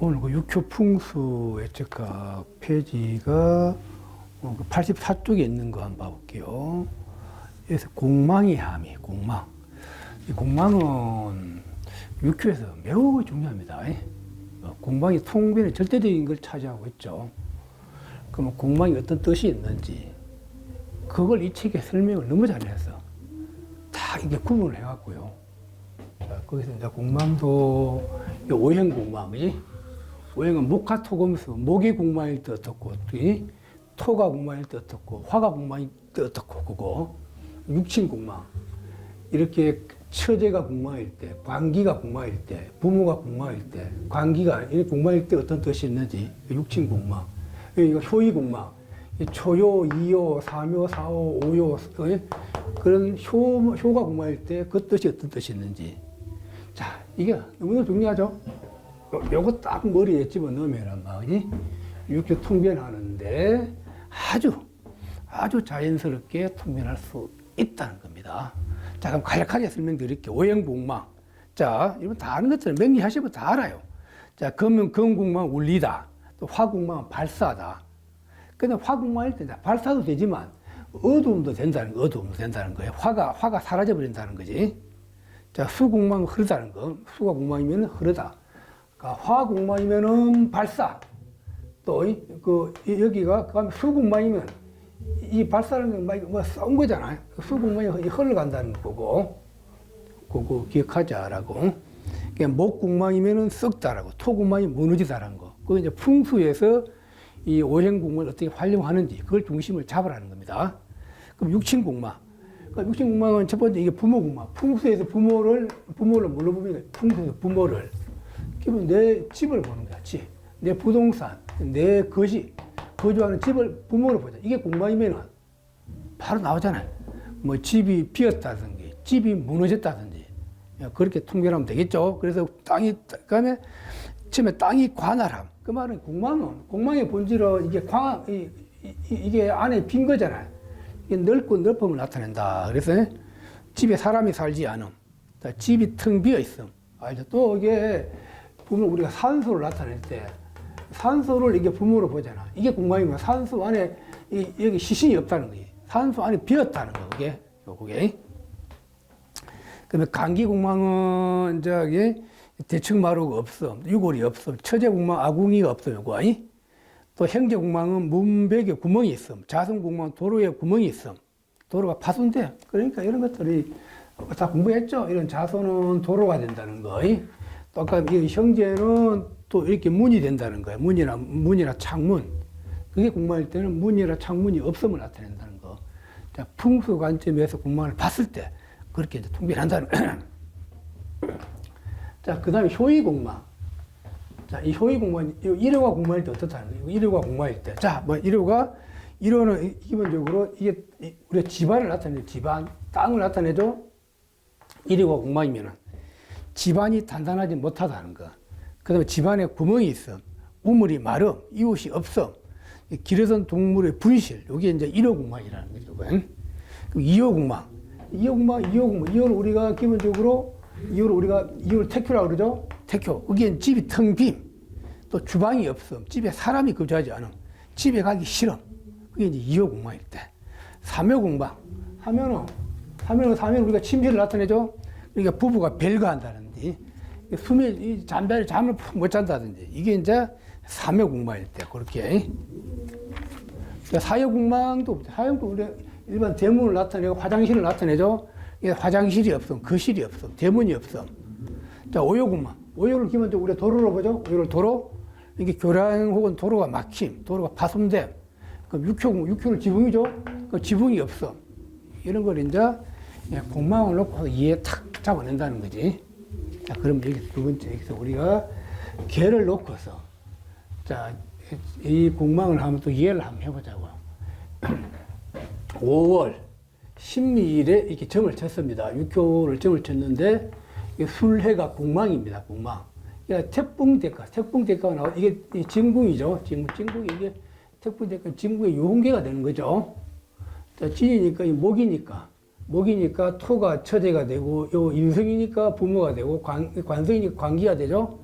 오늘 그 육효풍수 예측학 페이지가 84쪽에 있는 거 한번 봐볼게요. 여기서 공망의 함의 공망. 이 공망은 육효에서 매우 중요합니다. 공망이 통변의 절대적인 걸 차지하고 있죠. 그러면 공망이 어떤 뜻이 있는지 그걸 이 책에 설명을 너무 잘해서 다 이게 구분을 해갖고요. 자, 거기서 이제 공망도 오행 공망이 오행은 목화토금수, 목이 공망일 때 어떻고, 토가 공망일 때 어떻고, 화가 공망일 때 어떻고, 그거 육친 공망. 이렇게 처제가 공망일 때, 관기가 공망일 때, 부모가 공망일 때, 관기가 이렇게 공망일 때 어떤 뜻이 있는지 육친 공망. 이거 효의 공망. 초요, 이요, 삼요, 사요, 오요 그런 효가 공망일 때 그 뜻이 어떤 뜻이 있는지. 자, 이게 너무나 중요하죠. 요거 딱 머리에 집어넣으면 막 이렇게 통변하는데 아주 자연스럽게 통변할 수 있다는 겁니다. 자, 그럼 간략하게 설명드릴게요. 오행공망. 자, 이건 다 아는 것처럼 명리하시면 다 알아요. 자, 금공망 울리다. 또 화공망은 발사다. 근데 화공망일 때 발사도 되지만 어두움도 된다는 거예요. 화가 사라져버린다는 거지. 자, 수공망은 흐르다는 거. 수가 공망이면 흐르다. 화공망이면은 발사. 또, 여기가, 그 다음에 수공망이면 이 발사라는 건 뭐 쏜 거잖아요. 수공망이 흘러간다는 거고. 그거 기억하자라고. 목공망이면은 썩다라고. 토공망이 무너지다라는 거. 그거 이제 풍수에서 이 오행공망을 어떻게 활용하는지 그걸 중심을 잡으라는 겁니다. 그럼 육친공망. 그러니까 육친공망은 첫 번째 이게 부모공망. 풍수에서 부모를 뭘로 보면 풍수에서 부모를. 그러면 내 집을 보는 거야, 집. 내 부동산, 내 거주하는 집을 부모로 보자. 이게 공망이면은 바로 나오잖아요. 뭐 집이 비었다든지, 집이 무너졌다든지. 그렇게 통변하면 되겠죠. 그래서 그다음에 처음에 땅이 관할함. 그 말은 공망의 본질은 이게 안에 빈 거잖아요. 이게 넓고 넓음을 나타낸다. 그래서 집에 사람이 살지 않음. 집이 텅 비어 있음. 알죠? 또 이게 보면 우리가 산소를 나타낼 때 산소를 이게 부모로 보잖아. 이게 공망이면 산소 안에 여기 시신이 없다는 거지. 산소 안에 비었다는 거. 그게. 그다음에 간기공망은 저기 대측마루가 없음, 유골이 없음, 처제공망 아궁이가 없음. 요거 아니? 또 형제공망은 문벽에 구멍이 있음, 자성공망은 도로에 구멍이 있음. 도로가 파손돼. 그러니까 이런 것들이 다 공부했죠. 이런 자손은 도로가 된다는 거. 또 아까 이 형제는 또 이렇게 문이 된다는 거예요. 문이나 창문. 그게 공망일 때는 문이나 창문이 없음을 나타낸다는 거. 자, 풍수 관점에서 공망을 봤을 때 그렇게 이제 통변한다는 거예요. 자, 그 다음에 효의공망. 자, 이 효의공망, 1호가 공망일 때 어떻다는 거예요? 1호가 공망일 때. 자, 뭐 1호는 기본적으로 이게 우리가 집안을 나타내죠. 집안, 땅을 나타내죠. 1호가 공망이면은 집안이 단단하지 못하다는 거. 그 다음에 집안에 구멍이 있음, 우물이 마름, 이웃이 없음, 길어선 동물의 분실. 이게 이제 1호 공망이라는 거죠. 그럼 2호 공망. 2호를 우리가 기본적으로 이걸 태교라고 그러죠? 태교. 그게 집이 텅 빔. 또 주방이 없음. 집에 사람이 거주하지 않음. 집에 가기 싫음. 그게 이제 2호 공망일 때. 3호 공망. 하면은 우리가 침실을 나타내죠? 그러니까 부부가 별거한다든지, 잠을 못 잔다든지. 이게 이제 3호 공망일 때, 그렇게. 4호 공망도, 우리가 일반 대문을 나타내고 화장실을 나타내죠? 화장실이 없음, 거실이 없음, 대문이 없음. 자, 5호 공망. 5호를 기본적으로 우리가 도로로 보죠? 5호를 도로. 이게 교량 혹은 도로가 막힘, 도로가 파손됨. 그럼 6호는 지붕이죠? 그 지붕이 없음. 이런 걸 이제 공망을 놓고 이해 탁 잡아낸다는 거지. 자, 그럼 여기 두 번째, 여기서 우리가 개를 놓고서, 자, 이 공망을 한번 또 이해를 한번 해보자고. 5월. 신미일에 이렇게 점을 쳤습니다. 6호를 점을 쳤는데, 이게 술해가 공망입니다, 공망. 그러니까 태풍대가가 나와, 이게 진궁이죠. 진궁이 이게 태풍대가 진궁의 유홍계가 되는 거죠. 자, 진이니까, 목이니까 토가 처제가 되고, 요 인성이니까 부모가 되고, 관성이니까 관기가 되죠.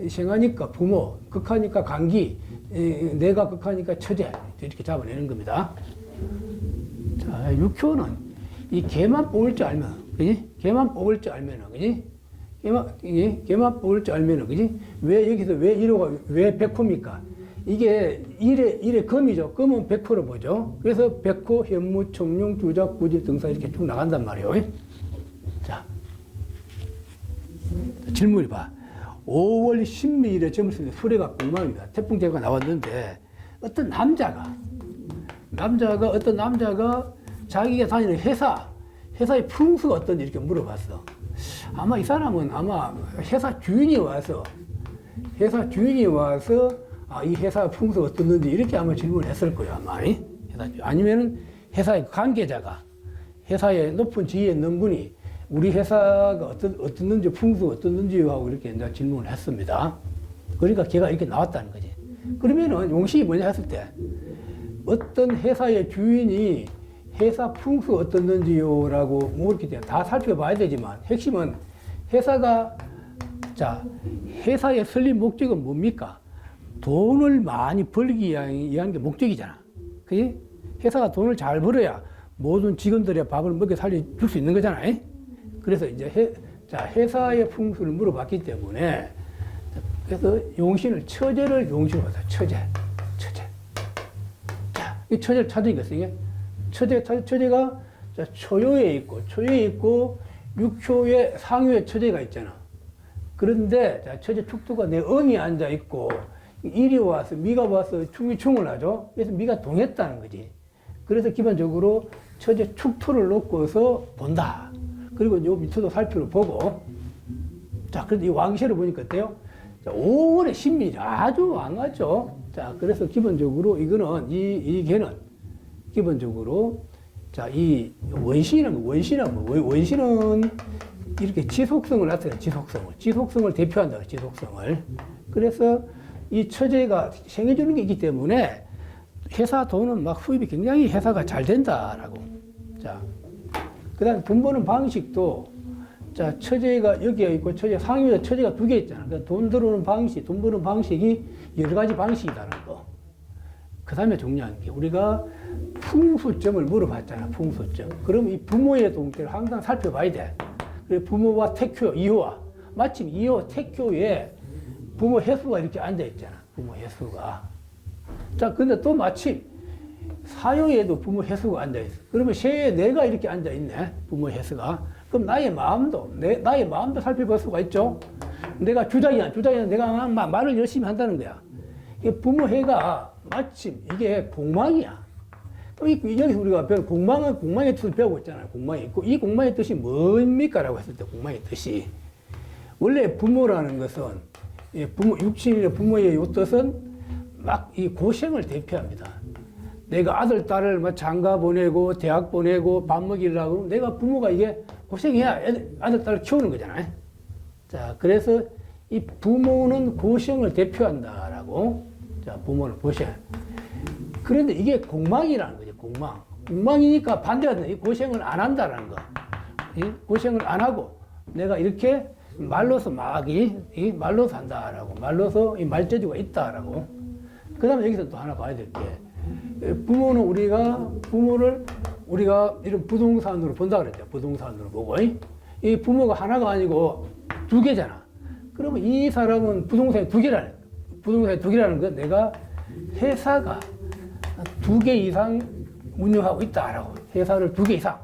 생하니까 부모, 극하니까 간기, 내가 극하니까 처제 이렇게 잡아내는 겁니다. 자, 육효는 이 개만 뽑을 줄 알면, 그지? 개만 뽑을 줄 알면은, 그지? 개만 뽑을 줄 알면은, 그지? 왜 여기서 왜 1호가 왜 100호입니까? 이게 일의 금이죠. 금은 100호로 보죠. 그래서 100호, 현무, 청룡, 주작, 구지, 등사 이렇게 쭉 나간단 말이에요. 자, 질문을 봐. 5월 10일에 점을 쓰는 수레가 공망입니다. 태풍제가 나왔는데 어떤 남자가 자기가 다니는 회사의 풍수가 어떤지 이렇게 물어봤어. 아마 이 사람은 회사 주인이 와서 이 회사 풍수가 어떻는지 이렇게 아마 질문을 했을 거예요. 아마. 아니면은 회사의 관계자가 회사의 높은 지위에 있는 분이 우리 회사가 어떻는지 풍수가 어떻는지 하고 이렇게 이제 질문을 했습니다. 그러니까 걔가 이렇게 나왔다는 거지. 그러면은 용식이 뭐냐 했을 때 어떤 회사의 주인이 회사 풍수가 어떻는지요라고 뭐 이렇게 다 살펴봐야 되지만 핵심은 회사의 설립 목적은 뭡니까? 돈을 많이 벌기 위한 게 목적이잖아. 그지? 회사가 돈을 잘 벌어야 모든 직원들의 밥을 먹여 살려줄 수 있는 거잖아. 그래서 이제 회사의 풍수를 물어봤기 때문에 그래서 용신을 처제를 용신으로 봤다. 처제. 자, 이 처제를 찾으니까 이게 처제가 초요에 있고 육효에 상효에 처제가 있잖아. 그런데 처제 축토가 내 엄이 앉아 있고 일이 와서 미가 와서 충을 하죠. 그래서 미가 동했다는 거지. 그래서 기본적으로 처제 축토를 놓고서 본다. 그리고 요 밑에도 살펴를 보고 자, 그런데 이 왕시를 보니까 어때요? 자, 5월에 신밀이 아주 왕하죠. 자, 그래서 기본적으로 이거는 이 개는 기본적으로 자, 이 원신은 이렇게 지속성을 나타내요. 지속성을 대표한다. 지속성을. 그래서 이 처제가 생겨주는 게 있기 때문에 회사 돈은 막 수입이 굉장히 회사가 잘 된다라고. 자, 그 다음에 돈 버는 방식도 자, 처제가 여기에 있고 상위에 처제가 두 개 있잖아. 그러니까 돈 버는 방식이 여러 가지 방식이라는 거. 그 다음에 중요한 게 우리가 풍수점을 물어봤잖아. 풍수점. 그럼 이 부모의 동태를 항상 살펴봐야 돼. 부모와 태교, 2호와 마침 2호 태교에 부모 해수가 이렇게 앉아있잖아. 부모 해수가. 자, 근데 또 마침 사요에도 부모 해수가 앉아있어. 그러면 세에 내가 이렇게 앉아있네. 부모 해수가. 그럼 나의 마음도 살펴볼 수가 있죠. 내가 주작이야. 내가 말을 열심히 한다는 거야. 부모 해가 마침 이게 공망이야. 여기서 우리가 공망의 뜻을 배우고 있잖아요. 이 공망의 뜻이 뭡니까? 라고 했을 때 공망의 뜻이 원래 부모라는 것은 육신이나 부모의 이 뜻은 막 이 고생을 대표합니다. 내가 아들, 딸을 장가 보내고 대학 보내고 밥 먹이려고 내가 부모가 이게 고생해야 아들, 딸을 키우는 거잖아요. 자, 그래서 이 부모는 고생을 대표한다라고. 자, 부모는 고생. 그런데 이게 공망이라는 거죠. 공망이니까 반대가 돼. 이 고생을 안 한다라는 거. 고생을 안 하고 내가 이렇게 말로서 말로서 한다라고. 말로서 이 말재주가 있다라고. 그 다음에 여기서 또 하나 봐야 될 게, 부모를 우리가 이런 부동산으로 본다 그랬죠. 부동산으로 보고. 이 부모가 하나가 아니고 두 개잖아. 그러면 이 사람은 부동산이 두 개라는 건 내가 회사가 2개 이상 운영하고 있다라고. 회사를 2개 이상.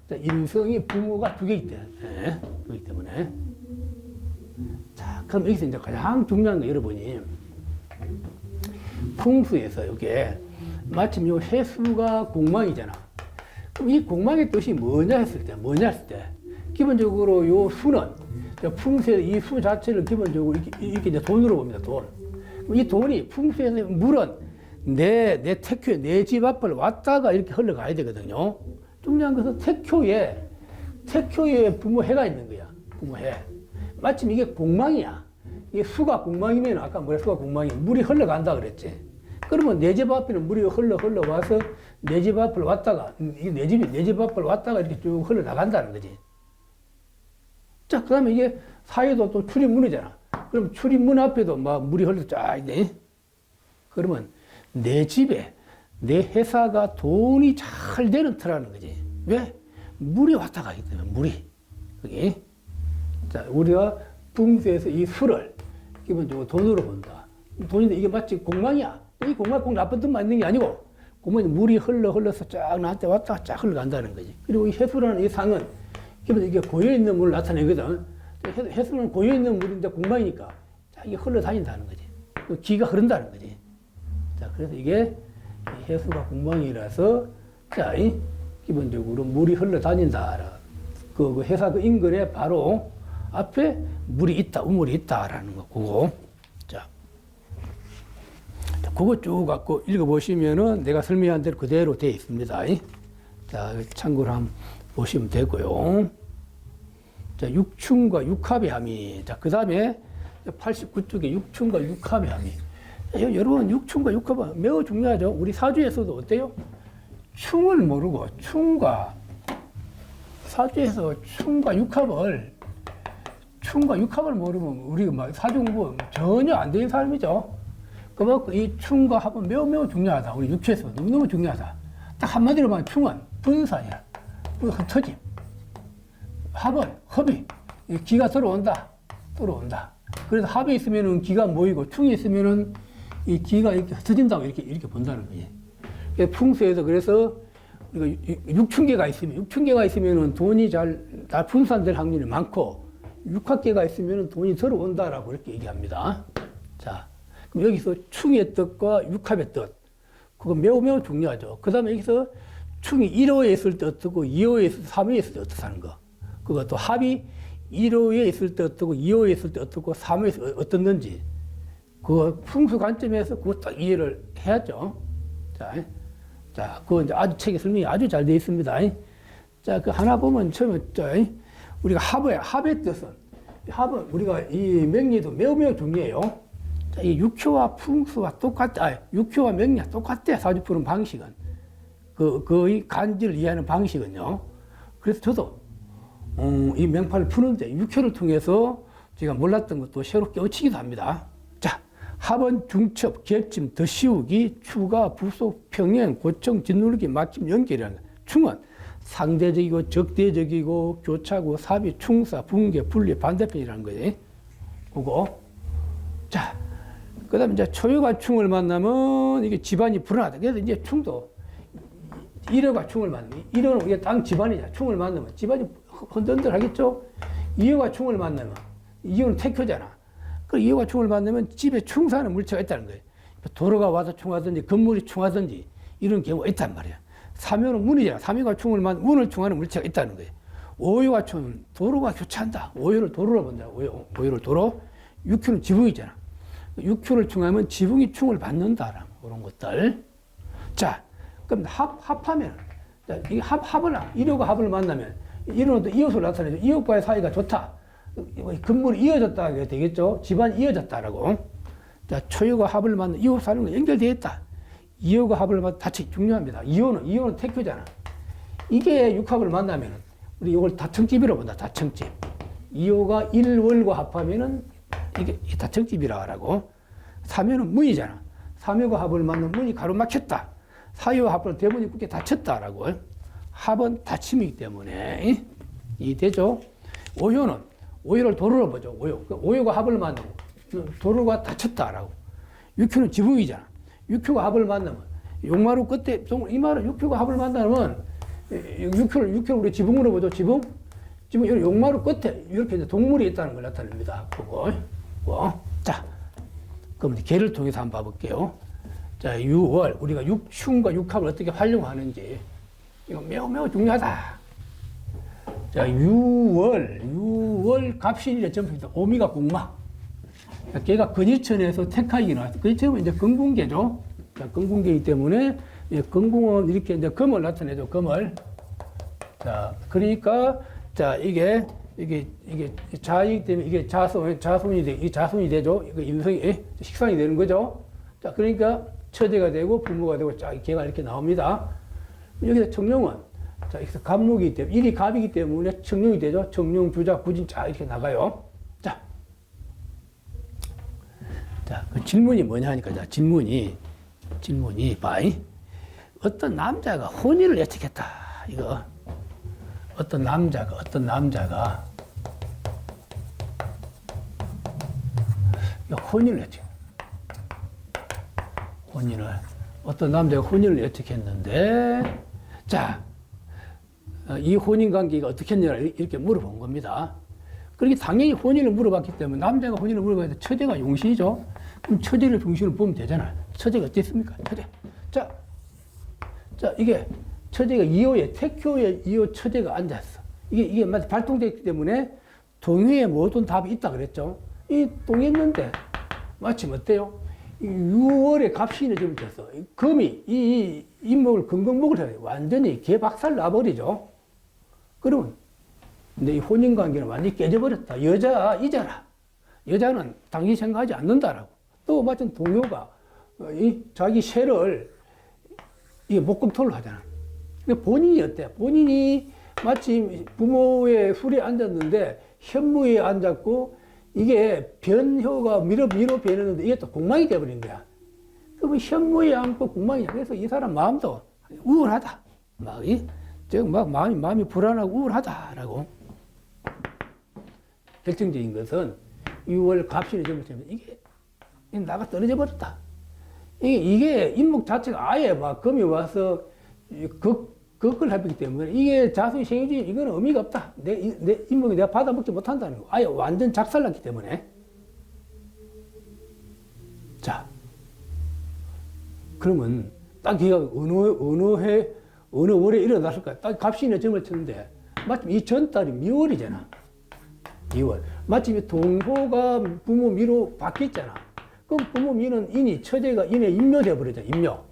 인성이 부모가 2개 있대. 네. 그렇기 때문에. 자, 그럼 여기서 이제 가장 중요한 거 여러분이 풍수에서 이게 마침 요 해수가 공망이잖아. 그럼 이 공망의 뜻이 뭐냐 했을 때 기본적으로 요 수는 풍수에서 이 수 자체를 기본적으로 이렇게 이제 돈으로 봅니다. 돈. 이 돈이 풍수에서 물은 내 태교에 내 집 앞을 왔다가 이렇게 흘러가야 되거든요. 중요한 것은 태교에 부모해가 있는 거야. 부모해. 마침 이게 공망이야. 이게 수가 공망이면 아까 수가 공망이 물이 흘러간다 그랬지. 그러면 내 집 앞에는 물이 흘러와서 내 집 앞을 왔다가 내 집 앞을 왔다가 이렇게 쭉 흘러나간다는 거지. 자, 그 다음에 이게 사유도 또 출입문이잖아. 그럼 출입문 앞에도 막 물이 흘러 쫙 있네. 그러면 내 집에, 내 회사가 돈이 잘 되는 터라는 거지. 왜? 물이 왔다 가기 때문에, 물이. 그게. 자, 우리가 풍수에서 이 수를 기본적으로 돈으로 본다. 돈인데 이게 마치 공망이야. 이 공망 꼭 나쁜 뜻만 있는 게 아니고, 공망이 물이 흘러서 쫙 나한테 왔다가 쫙 흘러간다는 거지. 그리고 이 해수라는 이 상은 기본 이게 고여있는 물을 나타내거든. 해수는 고여있는 물인데 공망이니까 이게 흘러다닌다는 거지. 기가 흐른다는 거지. 자, 그래서 이게 해수가 공망이라서, 자, 기본적으로 물이 흘러다닌다. 그 회사 그 인근에 바로 앞에 물이 있다, 우물이 있다라는 거, 그거. 자, 그거 쭉 갖고 읽어보시면은 내가 설명한 대로 그대로 되어 있습니다. 자, 참고로 한번 보시면 되고요. 자, 육충과 육합의 함의. 자, 그 다음에 89쪽에 육충과 육합의 함의. 여러분, 육충과 육합은 매우 중요하죠. 우리 사주에서도 어때요? 충을 모르고 사주에서 충과 육합을 모르면 우리가 막 사주 공부 전혀 안 되는 사람이죠. 그만큼 이 충과 합은 매우 중요하다. 우리 육체에서 너무너무 중요하다. 딱 한마디로 말하면 충은 분산이야. 흩어짐. 합이 기가 들어온다. 그래서 합이 있으면은 기가 모이고 충이 있으면은 이 기가 이렇게 흩어진다고 이렇게 본다는 거지. 풍수에서 그래서 우리가 육충계가 있으면은 돈이 잘 분산될 확률이 많고, 육합계가 있으면은 돈이 들어온다라고 이렇게 얘기합니다. 자, 그럼 여기서 충의 뜻과 육합의 뜻, 그거 매우 중요하죠. 그 다음에 여기서 충이 1호에 있을 때 어떻고, 2호에 있을 때, 3호에 있을 때 어떻게 하는 거. 그것도 합이 1호에 있을 때 어떻고, 2호에 있을 때 어떻고, 3호에 있을 때 어떻는지. 그 풍수 관점에서 그거 딱 이해를 해야죠. 자, 그거 이제 아주 책에 설명이 아주 잘 되어 있습니다. 자, 그 하나 보면 처음에, 우리가 합의 뜻은, 합은 우리가 이 명리도 매우 중요해요. 자, 이 육효와 풍수와 육효와 명리가 똑같대, 사주 푸는 방식은. 이 간지를 이해하는 방식은요. 그래서 저도, 이 명파를 푸는데 육효를 통해서 제가 몰랐던 것도 새로 깨우치기도 합니다. 자, 합은 중첩, 겹침, 더씌우기, 추가, 부속, 평행, 고청, 짓누르기, 막힘, 연결이라는 거예요. 충은 상대적이고 적대적이고 교차고 삽이 충사, 붕괴, 분리, 반대편이라는 거예요. 그거. 자, 그 다음에 이제 초유가 충을 만나면 이게 집안이 불안하다. 그래서 이제 충도 일호가 충을 만나면, 일호는 우리가 땅 집안이잖아. 충을 만나면 집안이 흔들흔들 하겠죠? 이호가 충을 만나면, 이호는 태교잖아. 그 이호가 충을 만나면 집에 충사하는 물체가 있다는 거예요. 도로가 와서 충하든지, 건물이 충하든지, 이런 경우가 있단 말이야. 삼효는 문이잖아. 삼효가 충을 만나면 문을 충하는 물체가 있다는 거예요. 오효가 충은 도로가 교차한다. 오효를 도로로 본다. 오효를 도로. 육효는 지붕이잖아. 육효를 충하면 지붕이 충을 받는다. 그런 것들. 자, 그럼 합하면, 이 일호가 합을 만나면, 일호는 이웃을 나타내죠. 이웃과의 사이가 좋다. 건물이 이어졌다. 되겠죠? 집안이 이어졌다라고. 자, 초유가 합을 만나면 이웃 사는 거 연결되어 있다. 이호가 합을 만나면 다치 중요합니다. 이호는 태교잖아. 이게 육합을 만나면, 우리 이걸 다청집이라고 본다. 다청집. 이호가 일월과 합하면은 이게 다청집이라 하고. 삼효는 문이잖아. 삼효가 합을 만나면 문이 가로막혔다. 사효 합을 대문이 굳게 닫혔다라고. 합은 닫힘이기 때문에 이해되죠? 오효를 도로로 보죠. 오효가 합을 만나고 도로가 닫혔다라고. 육효는 지붕이잖아. 육효가 합을 만나면 용마루 끝에 이 말은 육효가 합을 만나면 육효를 우리 지붕으로 보죠. 지붕 용마루 끝에 이렇게 이제 동물이 있다는 걸 나타냅니다. 그거. 자, 그럼 개를 통해서 한번 봐볼게요. 자, 유월 우리가 육충과 육합을 어떻게 활용하는지 이거 매우 중요하다. 자, 유월 갑신일의 점수입니다. 오미가 공마. 걔가 근위천에서 택하기 나왔어요. 근위천은 이제 건궁계죠. 건궁계이기 때문에 건궁은 이렇게 이제 금을 나타내죠. 금을. 자, 그러니까 자 이게 자이기 때문에 이게 자손이 되죠. 이거 임성이 식상이 되는 거죠. 자, 그러니까 처제가 되고 부모가 되고 자 걔가 이렇게 나옵니다. 여기서 청룡은 자 여기서 갑목이기 때문에 일이 갑이기 때문에 청룡이 되죠. 청룡 주자 구진 자 이렇게 나가요. 자, 자, 그 질문이 뭐냐 하니까, 자, 질문이, 봐이. 어떤 남자가 혼인을 예측했다. 이거. 어떤 남자가 혼인을 예측. 어떤 남자가 혼인을 예측했는데, 자, 이 혼인 관계가 어떻게 했냐 이렇게 물어본 겁니다. 그렇게 당연히 혼인을 물어봤기 때문에 남자가 혼인을 물어봐야 돼. 처제가 용신이죠. 그럼 처제를 중심으로 보면 되잖아요. 처제가 어땠습니까? 처제. 자, 이게 처제가 2호에 태교에 2호 처제가 앉았어. 이게 마치 발동됐기 때문에 동의에 모든 답이 있다 그랬죠. 이 동의했는데 마침 어때요? 6월에 갑신의 점을 쳤어. 금이 이 인목을 금극목을 해요. 완전히 개박살 나버리죠. 그러면 근데 이 혼인 관계는 완전히 깨져버렸다. 여자이잖아. 여자는 당연히 생각하지 않는다라고. 또 마찬 동료가 자기 세를 이게 목금토를 하잖아. 근데 본인이 어때? 본인이 마침 부모의 술에 앉았는데 현무에 앉았고 이게 변효가 미로 변했는데 이게 또 공망이 돼버린 거야. 그러면 현무에 앉고 공망이야. 그래서 이 사람 마음도 우울하다. 마음이 불안하고 우울하다라고. 결정적인 것은 6월 갑신의 점을 치면 이게 나가 떨어져 버렸다. 이게 인목 자체가 아예 막 금이 와서 극을 해버리기 때문에 이게 자수의 생유주의 이거는 의미가 없다. 내 인목이 내가 받아먹지 못한다는 거. 아예 완전 작살났기 때문에. 자, 그러면 딱 얘가 어느 월에 일어났을까? 딱 갑신의 점을 쳤는데 마침 이 전달이 미월이잖아. 2월. 마침 동호가 부모 미로 바뀌었잖아. 그럼 부모 미는 인이 처제가 인에 임묘돼 버렸잖아. 임묘.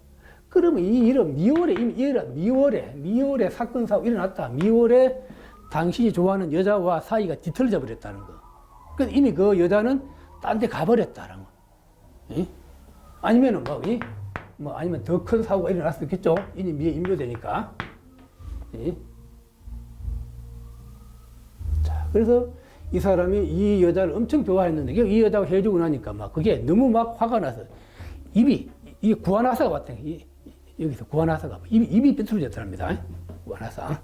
그러면 이 일은 미월에 사건 사고 일어났다. 미월에 당신이 좋아하는 여자와 사이가 뒤틀어져 버렸다는 거. 그래서 이미 그 여자는 딴 데 가버렸다는 거. 이? 아니면은 아니면 더 큰 사고가 일어날 수 있겠죠. 인이 미에 임묘되니까. 자, 그래서 이 사람이 이 여자를 엄청 좋아했는데 이 여자가 헤어지고 나니까 그게 너무 화가 나서 이게 구안화사가 왔다. 여기서 구안화사가 입이 삐뚤어졌답니다. 구안화사.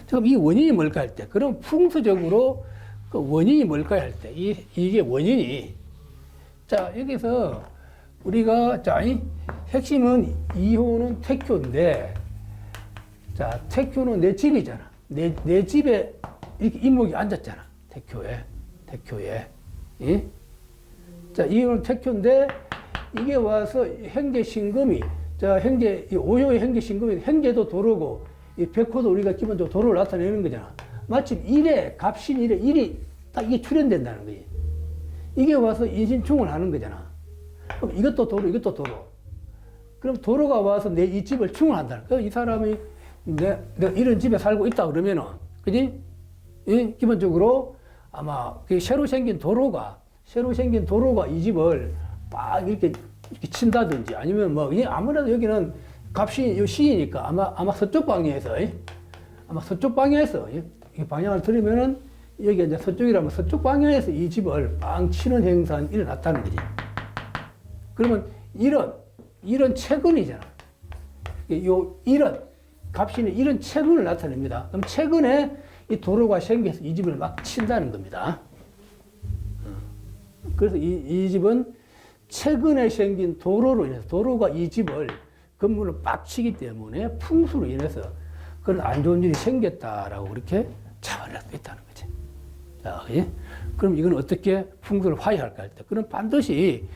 지금 이 원인이 뭘까 할 때, 그럼 풍수적으로 그 원인이 뭘까 할 때, 이게 원인이 자 여기서 우리가 핵심은 2호는 태교인데, 자 태교는 내 집이잖아. 내 집에 이렇게 인목이 앉았잖아. 태교에. 예? 자, 이거는 태교인데, 이게 와서 행제 신금이, 자, 오효의 행제 신금이, 행제도 도로고, 이 백호도 우리가 기본적으로 도로를 나타내는 거잖아. 마침 갑신 일이 딱 이게 출현된다는 거지. 이게 와서 인신충을 하는 거잖아. 그럼 이것도 도로. 그럼 도로가 와서 내 이 집을 충을한다는 거야. 이 사람이 내가 이런 집에 살고 있다 그러면은, 그지? 예? 기본적으로 아마 새로 생긴 도로가 이 집을 막 이렇게 친다든지 아니면 아무래도 여기는 값이 시이니까 아마 서쪽 방향에서 이 방향을 들으면은 여기 이제 서쪽이라면 서쪽 방향에서 이 집을 빵 치는 행사는 일어났다는 거지. 그러면 이런 채근이잖아. 값이는 이런 채근을 나타냅니다. 그럼 채근에 이 도로가 생겨서 이 집을 막 친다는 겁니다. 그래서 이 집은 최근에 생긴 도로로 인해서 도로가 이 집을 건물을 빡 치기 때문에 풍수로 인해서 그런 안 좋은 일이 생겼다라고 그렇게 잡아낼 수 있다는 거지. 자, 예? 그럼 이건 어떻게 풍수를 화해할까 할 때, 그럼 반드시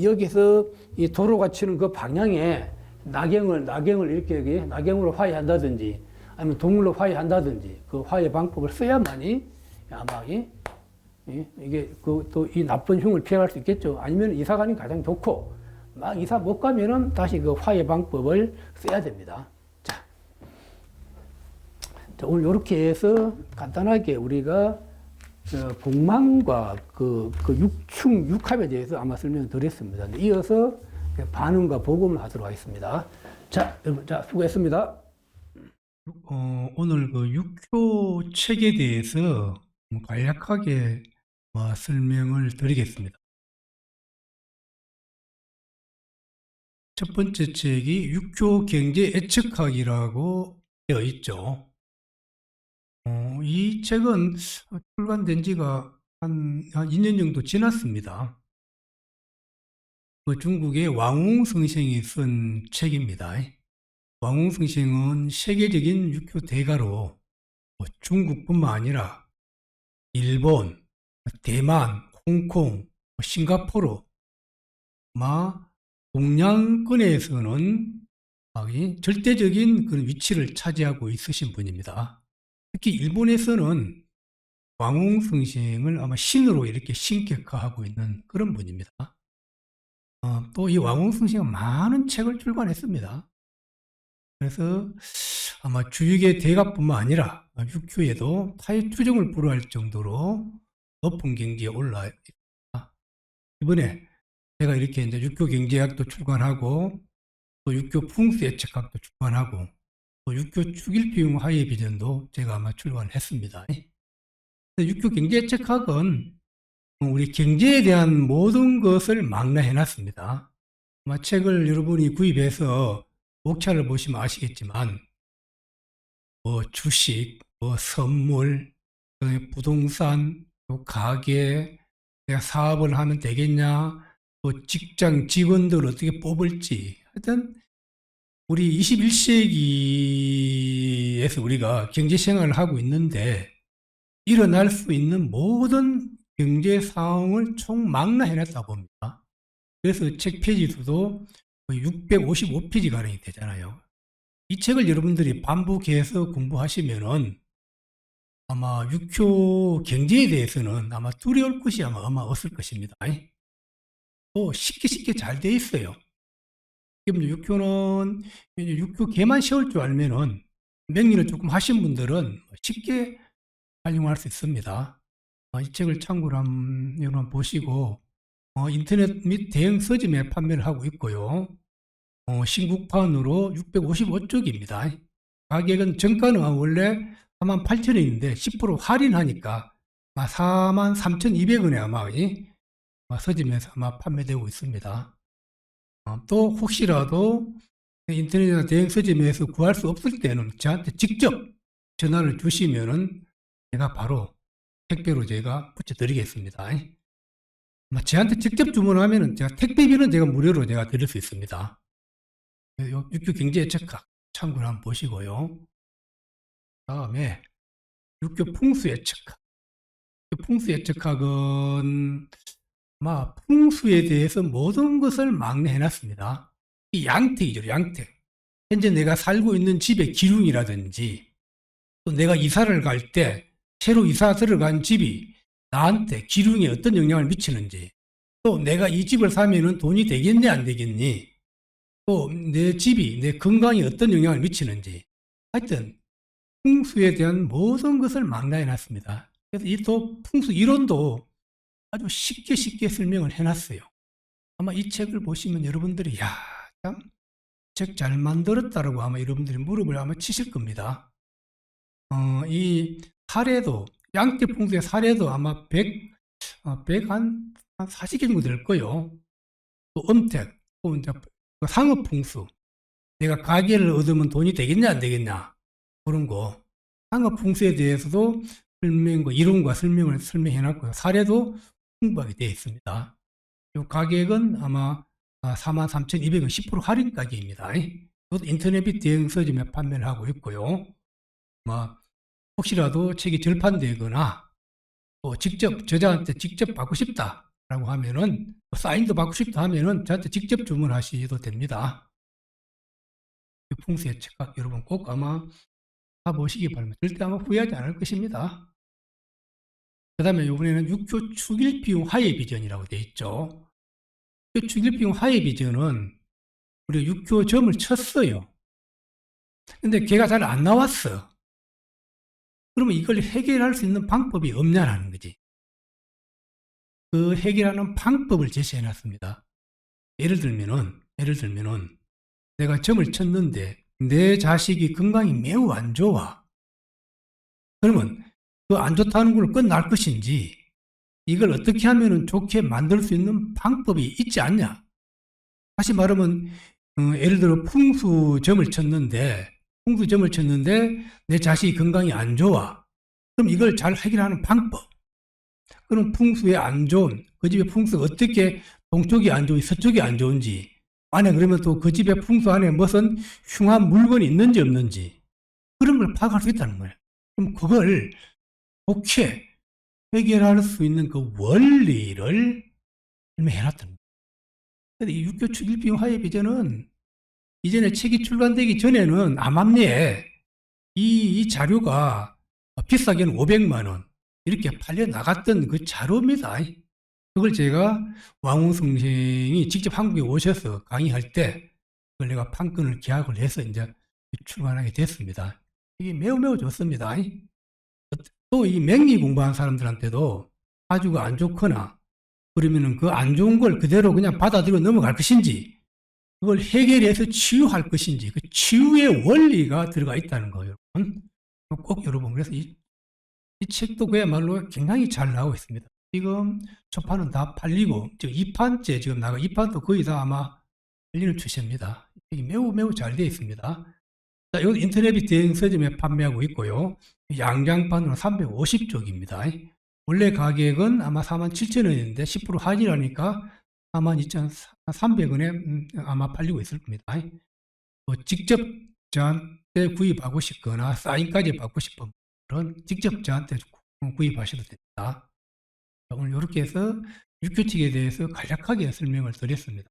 여기서 이 도로가 치는 그 방향에 나경을 이렇게 나경으로 화해한다든지 아니면 동물로 화해한다든지 그 화해 방법을 써야만이 아마 이게 또 이 나쁜 흉을 피해갈 수 있겠죠. 아니면 이사 가는 게 가장 좋고 막 이사 못 가면은 다시 그 화해 방법을 써야 됩니다. 자, 오늘 이렇게 해서 간단하게 우리가 복망과 그 육충 육합에 대해서 아마 설명을 드렸습니다. 이어서 반응과 복음을 하도록 하겠습니다. 자, 여러분, 수고했습니다. 오늘 그 육효 책에 대해서 간략하게 설명을 드리겠습니다. 첫 번째 책이 육교 경제 예측학이라고 되어 있죠. 이 책은 출간된 지가 한 2년 정도 지났습니다. 중국의 왕웅성생이 쓴 책입니다. 왕웅성생은 세계적인 육교 대가로 중국뿐만 아니라 일본, 대만, 홍콩, 싱가포르, 동양권에서는 절대적인 그런 위치를 차지하고 있으신 분입니다. 특히 일본에서는 왕웅성생을 아마 신으로 이렇게 신격화하고 있는 그런 분입니다. 또 이 왕웅성생은 많은 책을 출간했습니다. 그래서 아마 주육의 대가뿐만 아니라 육교에도 타의 투정을 불허할 정도로 높은 경지에 올라 있습니다. 이번에 제가 이렇게 이제 육교 경제학도 출간하고 또 육교 풍수 예측학도 출간하고 또 육교 축일비용 하의 비전도 제가 아마 출간했습니다. 육교 경제 예측학은 우리 경제에 대한 모든 것을 망라해놨습니다. 아마 책을 여러분이 구입해서 목차를 보시면 아시겠지만 주식, 선물, 부동산, 가게, 내가 사업을 하면 되겠냐, 또 직장 직원들 어떻게 뽑을지, 하여튼 우리 21세기에서 우리가 경제 생활을 하고 있는데 일어날 수 있는 모든 경제 상황을 총망라해놨다고 봅니다. 그래서 책 페이지 수도 655페이지가량이 되잖아요. 이 책을 여러분들이 반복해서 공부하시면은 아마 육교 경제에 대해서는 아마 두려울 것이 아마 없을 것입니다. 또 쉽게 잘 돼 있어요. 지금 육교는 육교 개만 세울 줄 알면은 명리를 조금 하신 분들은 쉽게 활용할 수 있습니다. 이 책을 참고로 여러분 보시고 인터넷 및 대형 서점에 판매를 하고 있고요. 신국판으로 655쪽입니다. 가격은 정가는 원래 48,000원인데 10% 할인하니까 43,200원에 아마 서점에서 아마 판매되고 있습니다. 또 혹시라도 인터넷이나 대형 서점에서 구할 수 없을 때는 저한테 직접 전화를 주시면은 제가 바로 택배로 제가 붙여드리겠습니다. 저한테 직접 주문하면은 제가 택배비는 제가 무료로 제가 드릴 수 있습니다. 육교 경제 예측학 참고를 한번 보시고요. 다음에 육교 풍수 예측학. 풍수 예측학은 아마 풍수에 대해서 모든 것을 망라해놨습니다. 이 양택이죠, 양택. 현재 내가 살고 있는 집의 기둥이라든지 또 내가 이사를 갈 때 새로 이사 들어간 집이 나한테 기둥에 어떤 영향을 미치는지 또 내가 이 집을 사면은 돈이 되겠니 안 되겠니 또 내 집이 내 건강에 어떤 영향을 미치는지 하여튼 풍수에 대한 모든 것을 망라해 놨습니다. 그래서 이 또 풍수 이론도 아주 쉽게 설명을 해놨어요. 아마 이 책을 보시면 여러분들이 참 책 잘 만들었다라고 아마 여러분들이 무릎을 아마 치실 겁니다. 이 사례도 양떼 풍수의 사례도 아마 100 한 40개 정도 될 거예요. 또 음택, 또 이제 상업 풍수. 내가 가게를 얻으면 돈이 되겠냐 안 되겠냐 그런 거. 상업 풍수에 대해서도 설명과 이론과 설명을 설명해 놨고요. 사례도 풍부하게 되어 있습니다. 이 가격은 아마 43,200원 10% 할인 가격입니다. 이것도 인터넷 및 대형 서점에 판매를 하고 있고요. 혹시라도 책이 절판되거나 또 직접 저자한테 직접 받고 싶다라고 하면은 사인도 받고 싶다 하면은 저한테 직접 주문하셔도 됩니다. 풍수 예측학 여러분 꼭 아마 가보시기 바랍니다. 절대 아마 후회하지 않을 것입니다. 그 다음에 이번에는 육교 축일비용 하의 비전이라고 되어 있죠. 육교 축일비용 하의 비전은 우리가 육교 점을 쳤어요. 근데 걔가 잘 안 나왔어. 그러면 이걸 해결할 수 있는 방법이 없냐라는 거지. 그 해결하는 방법을 제시해 놨습니다. 예를 들면은 내가 점을 쳤는데 내 자식이 건강이 매우 안 좋아. 그러면 그 안 좋다는 걸 끝날 것인지 이걸 어떻게 하면 좋게 만들 수 있는 방법이 있지 않냐. 다시 말하면 예를 들어 풍수점을 쳤는데 내 자식이 건강이 안 좋아. 그럼 이걸 잘 해결하는 방법. 그럼 풍수에 안 좋은 그 집의 풍수가 어떻게 동쪽이 안 좋은지 서쪽이 안 좋은지 안에 그러면 또 그 집의 풍수 안에 무슨 흉한 물건이 있는지 없는지 그런 걸 파악할 수 있다는 거예요. 그럼 그걸 좋게 해결할 수 있는 그 원리를 해놨던 거예요. 근데 이 육교축 일비용 화해 비전은 이전에 책이 출간되기 전에는 암암리에 이 자료가 비싸게는 500만 원 이렇게 팔려 나갔던 그 자료입니다. 그걸 제가 왕웅 선생이 직접 한국에 오셔서 강의할 때 그걸 내가 판권을 계약을 해서 이제 출간하게 됐습니다. 이게 매우 좋습니다. 또 이 맹리 공부한 사람들한테도 사주가 안 좋거나 그러면은 그 안 좋은 걸 그대로 그냥 받아들여 넘어갈 것인지 그걸 해결해서 치유할 것인지 그 치유의 원리가 들어가 있다는 거예요. 여러분. 꼭 여러분 그래서 이 책도 그야말로 굉장히 잘 나오고 있습니다. 지금 초판은 다 팔리고 지금 2판째 지금 나가 2판도 거의 다 아마 팔리는 추세입니다. 이게 매우 잘 되어 있습니다. 자, 이건 인터넷 대행 서점에 판매하고 있고요. 양장판으로 350쪽입니다. 원래 가격은 아마 47,000원인데 10% 할인하니까 42,300원에 아마 팔리고 있을 겁니다. 직접 저한테 구입하고 싶거나 사인까지 받고 싶은 분들은 직접 저한테 구입하셔도 됩니다. 오늘 이렇게 해서 육교칙에 대해서 간략하게 설명을 드렸습니다.